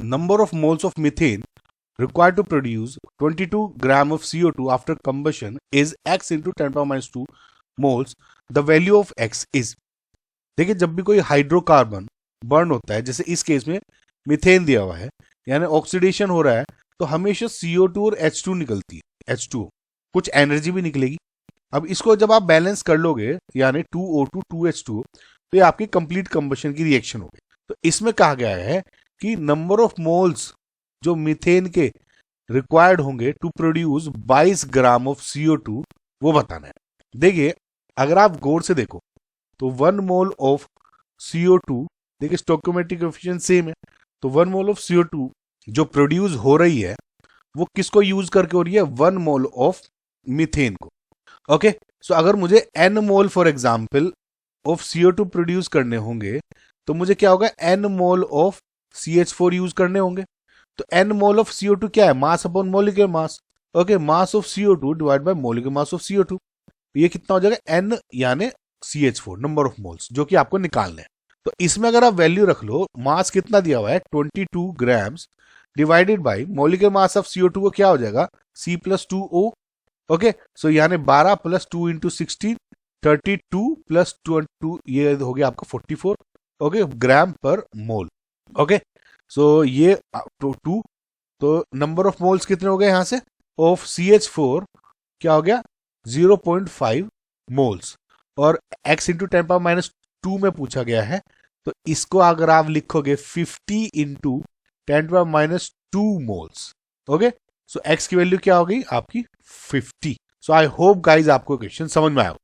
number of moles of methane required to produce 22 gram of CO2 after combustion is x into 10 power minus 2 moles. The value of x is, देखिए जब भी कोई hydrocarbon burn होता है, जैसे इस case में मिथेन दिया हुआ है, यानी ऑक्सीडेशन हो रहा है, तो हमेशा CO2 और H2 निकलती है, H2O, कुछ एनर्जी भी निकलेगी। अब इसको जब आप बैलेंस कर लोगे, यानी 2O2 2H2O, तो ये आपकी कंप्लीट कंबशन की रिएक्शन होगी। तो इसमें कहा गया है कि नंबर ऑफ मोल्स जो मीथेन के रिक्वायर्ड होंगे to produce 22 gram of CO2 वो बताना है। देखिए अगर आप गौर से देखो तो 1 मोल ऑफ CO2, देखिए स्टोइकोमेट्रिक कोएफिशिएंट सेम है, तो 1 मोल ऑफ CO2 जो प्रोड्यूस हो रही है वो किसको यूज करके हो रही है? 1 मोल ऑफ मीथेन को। ओके, सो अगर मुझे n mole for example of CO2 produce करने होंगे तो मुझे क्या होगा? n mole of CH4 use करने होंगे। तो n मोल ऑफ CO2 क्या है? Mass upon molecular mass. Okay, mass of CO2 divide by molecular mass of CO2, ये कितना हो जाएगा? n यानी CH4 नंबर ऑफ मोल्स, जो कि आपको निकालने हैं। तो इसमें अगर आप वैल्यू रख लो, मास कितना दिया हुआ है 22 grams divided by molecular mass of CO2 को क्या हो जाएगा? C plus 2O। ओके, सो यानी 12 प्लस 2 इंटू 16 32 प्लस 2, ये हो गया आपका 44, ओके, ग्राम पर मोल। ओके, सो ये 2, तो नंबर ऑफ मोल्स कितने हो गए यहां से? ऑफ CH4 क्या हो गया? 0.5 मोल्स, और x इंटू 10 पावर माइनस 2 में पूछा गया है, तो इसको अगर आप लिखोगे 50 into 10 power minus 2 moles. Okay, so x की वैल्यू क्या हो गई आपकी? 50। सो आई होप गाइज आपको क्वेश्चन समझ में आया।